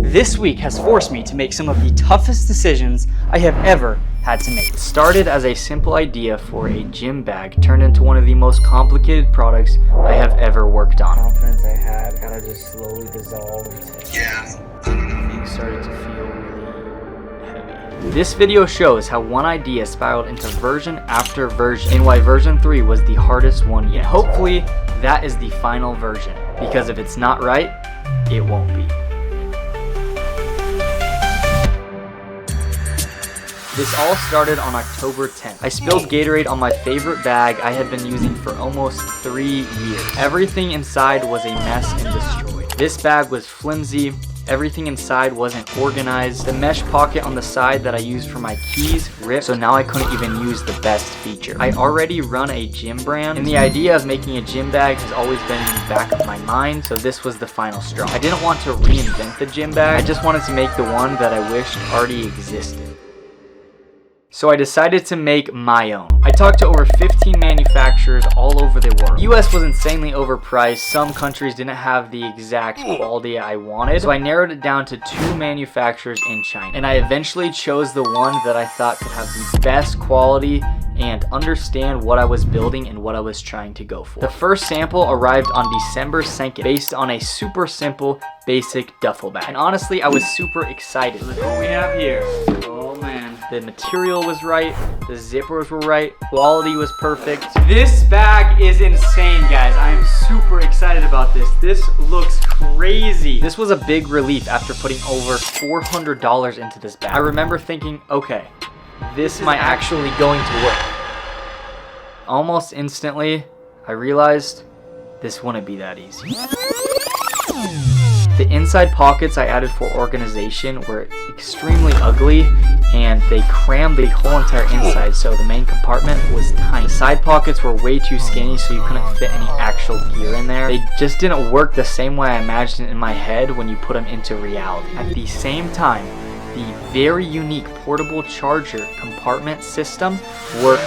This week has forced me to make some of the toughest decisions I have ever had to make. It started as a simple idea for a gym bag, turned into one of the most complicated products I have ever worked on. Confidence I had kind of just slowly dissolved. Things started to feel really heavy. This video shows how one idea spiraled into version after version, and why version 3 was the hardest one yet. Hopefully, that is the final version, because if it's not right, it won't be. This all started on October 10th. I spilled Gatorade on my favorite bag I had been using for almost 3 years. Everything inside was a mess and destroyed. This bag was flimsy. Everything inside wasn't organized. The mesh pocket on the side that I used for my keys ripped, so now I couldn't even use the best feature. I already run a gym brand, and the idea of making a gym bag has always been in the back of my mind, so this was the final straw. I didn't want to reinvent the gym bag, I just wanted to make the one that I wished already existed. So I decided to make my own. I talked to over 15 manufacturers all over the world. US was insanely overpriced. Some countries didn't have the exact quality I wanted. So I narrowed it down to 2 manufacturers in China. And I eventually chose the one that I thought could have the best quality and understand what I was building and what I was trying to go for. The first sample arrived on December 2nd based on a super simple, basic duffel bag. And honestly, I was super excited. Look what we have here. Oh man. The material was right, the zippers were right, quality was perfect. This bag is insane, guys. I am super excited about this. This looks crazy. This was a big relief after putting over $400 into this bag. I remember thinking, okay, this might actually going to work. Almost instantly, I realized this wouldn't be that easy. The inside pockets I added for organization were extremely ugly, and they crammed the whole entire inside, so the main compartment was tiny. The side pockets were way too skinny, so you couldn't fit any actual gear in there. They just didn't work the same way I imagined it in my head when you put them into reality. At the same time, the very unique portable charger compartment system worked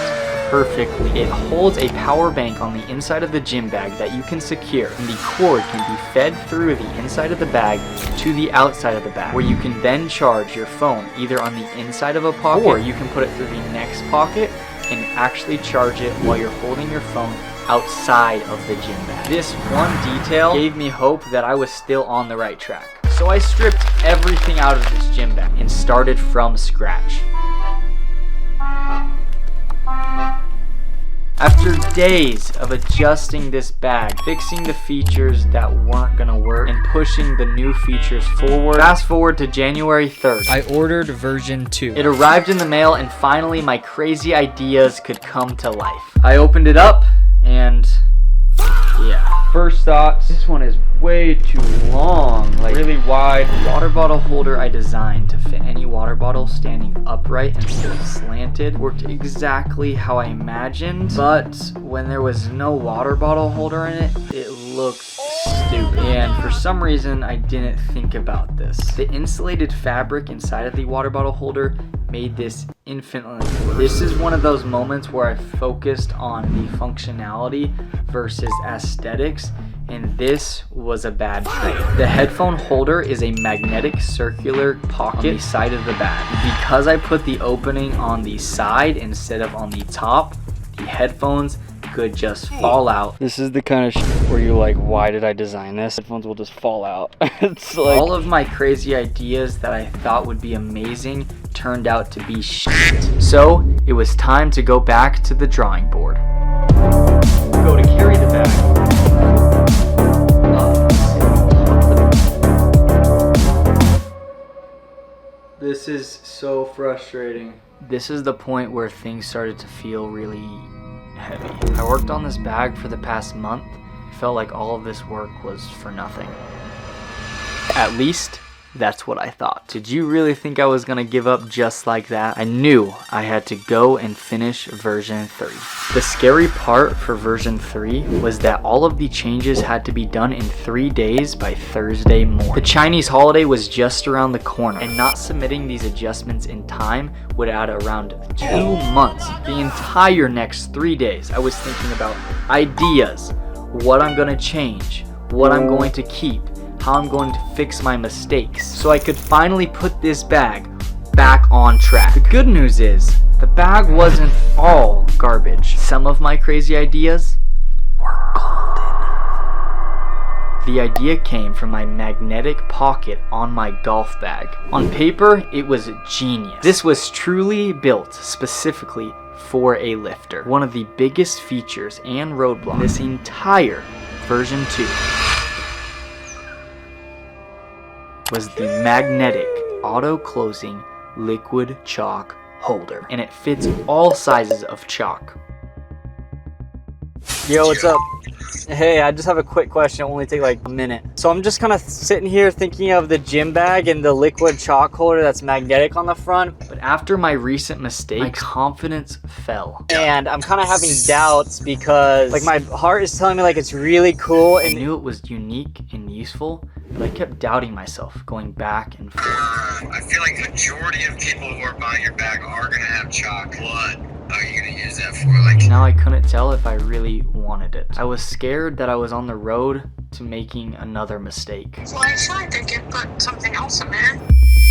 perfectly. It holds a power bank on the inside of the gym bag that you can secure, and the cord can be fed through the inside of the bag to the outside of the bag, where you can then charge your phone either on the inside of a pocket, or you can put it through the next pocket and actually charge it while you're holding your phone outside of the gym bag. This one detail gave me hope that I was still on the right track. So I stripped everything out of this gym bag and started from scratch. After days of adjusting this bag, fixing the features that weren't gonna work, and pushing the new features forward, fast forward to January 3rd. I ordered version 2. It arrived in the mail, and finally my crazy ideas could come to life. I opened it up, and yeah. First thoughts, this one is way too long, like really wide. The water bottle holder I designed to fit any water bottle standing upright instead of slanted worked exactly how I imagined, but when there was no water bottle holder in it, it looked stupid. And for some reason, I didn't think about this. The insulated fabric inside of the water bottle holder made this infinitely worse. This is one of those moments where I focused on the functionality versus aesthetics, and this was a bad trade. The headphone holder is a magnetic circular pocket on the side of the bag. Because I put the opening on the side instead of on the top, the headphones could just fall out. This is the kind of where you're like, why did I design this? Headphones will just fall out. It's like all of my crazy ideas that I thought would be amazing turned out to be shit. So it was time to go back to the drawing board. Go to carry the bag. This is so frustrating. This is the point where things started to feel really heavy. I worked on this bag for the past month. It felt like all of this work was for nothing. At least, that's what I thought. Did you really think I was gonna give up just like that? I knew I had to go and finish version 3. The scary part for version 3 was that all of the changes had to be done in 3 days by Thursday morning. The Chinese holiday was just around the corner, and not submitting these adjustments in time would add around 2 months. The entire next 3 days, I was thinking about ideas, what I'm gonna change, what I'm going to keep, how I'm going to fix my mistakes so I could finally put this bag back on track. The good news is, the bag wasn't all garbage. Some of my crazy ideas were golden. The idea came from my magnetic pocket on my golf bag. On paper, it was genius. This was truly built specifically for a lifter. One of the biggest features and roadblocks in this entire version 2 was the magnetic auto-closing liquid chalk holder, and it fits all sizes of chalk. Yo, what's up? Hey, I just have a quick question. It'll only take like a minute. So I'm just kind of sitting here thinking of the gym bag and the liquid chalk holder that's magnetic on the front. But after my recent mistake, my confidence fell. And I'm kind of having doubts because like my heart is telling me like it's really cool. I And knew it was unique and useful, but I kept doubting myself, going back and forth. I feel like the majority of people who are buying your bag are gonna have chalk. What are you gonna use that for? Like, Now I couldn't tell if I really wanted it. I was scared that I was on the road to making another mistake. Well, I feel like they could put something else in there. I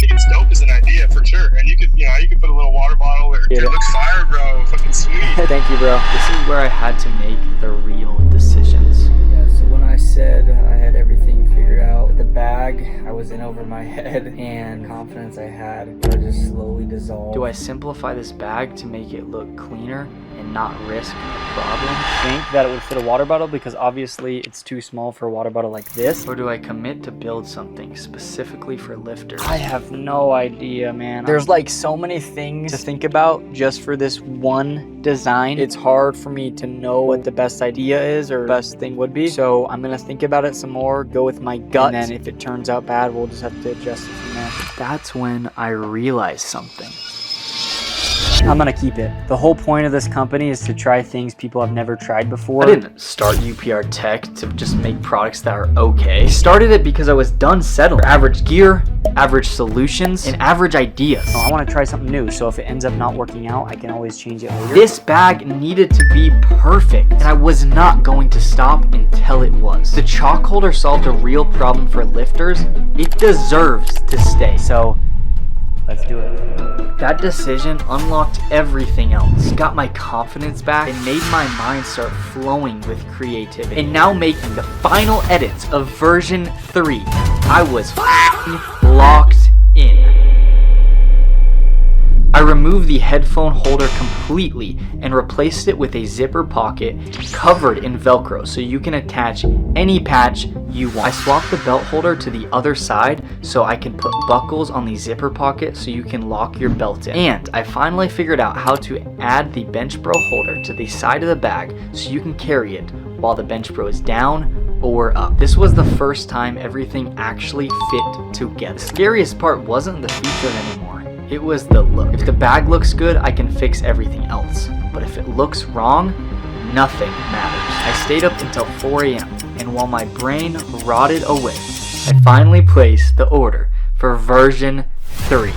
think it's dope as an idea for sure. And you could put a little water bottle or it looks fire, bro. Fucking sweet. thank you, bro. This is where I had to make the real decisions. Yeah, so when I said I had everything figured out, the bag I was in over my head and confidence I had, I just slowly dissolved. Do I simplify this bag to make it look cleaner and not risk a problem? Think that it would fit a water bottle because obviously it's too small for a water bottle like this. Or do I commit to build something specifically for lifters? I have no idea, man. There's like so many things to think about just for this one design. It's hard for me to know what the best idea is or best thing would be. So I'm gonna think about it some more, go with my gut, and then if it turns out bad, we'll just have to adjust it from there. That's when I realized something. I'm gonna keep it. The whole point of this company is to try things people have never tried before. I didn't start UPR Tech to just make products that are okay. I started it because I was done settling for average gear, average solutions, and average ideas. I want to try something new, so if it ends up not working out, I can always change it later. This bag needed to be perfect, and I was not going to stop until it was. The chalk holder solved a real problem for lifters. It deserves to stay. So, let's do it. That decision unlocked everything else. It got my confidence back and made my mind start flowing with creativity. And now making the final edits of version 3, I was f***ing locked in. I removed the headphone holder completely and replaced it with a zipper pocket covered in Velcro so you can attach any patch you want. I swapped the belt holder to the other side so I can put buckles on the zipper pocket so you can lock your belt in. And I finally figured out how to add the Bench Pro holder to the side of the bag so you can carry it while the Bench Pro is down or up. This was the first time everything actually fit together. The scariest part wasn't the feature anymore. It was the look. If the bag looks good, I can fix everything else. But if it looks wrong, nothing matters. I stayed up until 4 a.m. and while my brain rotted away, I finally placed the order for version 3.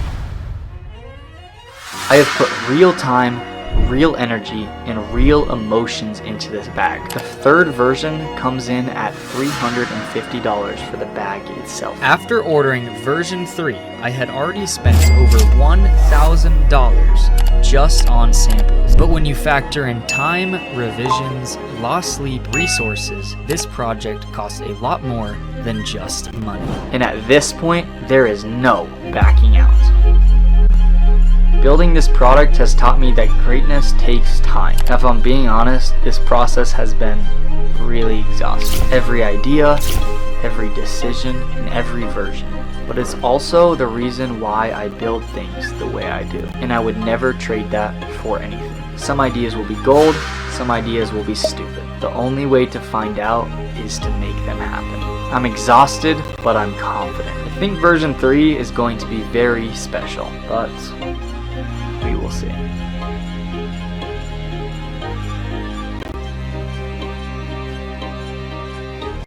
I have put real time, real energy, and real emotions into this bag. The third version comes in at $350 for the bag itself. After ordering version 3, I had already spent over $1,000 just on samples. But when you factor in time, revisions, lost sleep, resources, this project cost a lot more than just money. And at this point, there is no backing out. Building this product has taught me that greatness takes time. Now, if I'm being honest, this process has been really exhausting. Every idea, every decision, and every version. But it's also the reason why I build things the way I do. And I would never trade that for anything. Some ideas will be gold, some ideas will be stupid. The only way to find out is to make them happen. I'm exhausted, but I'm confident. I think version 3 is going to be very special, but we will see.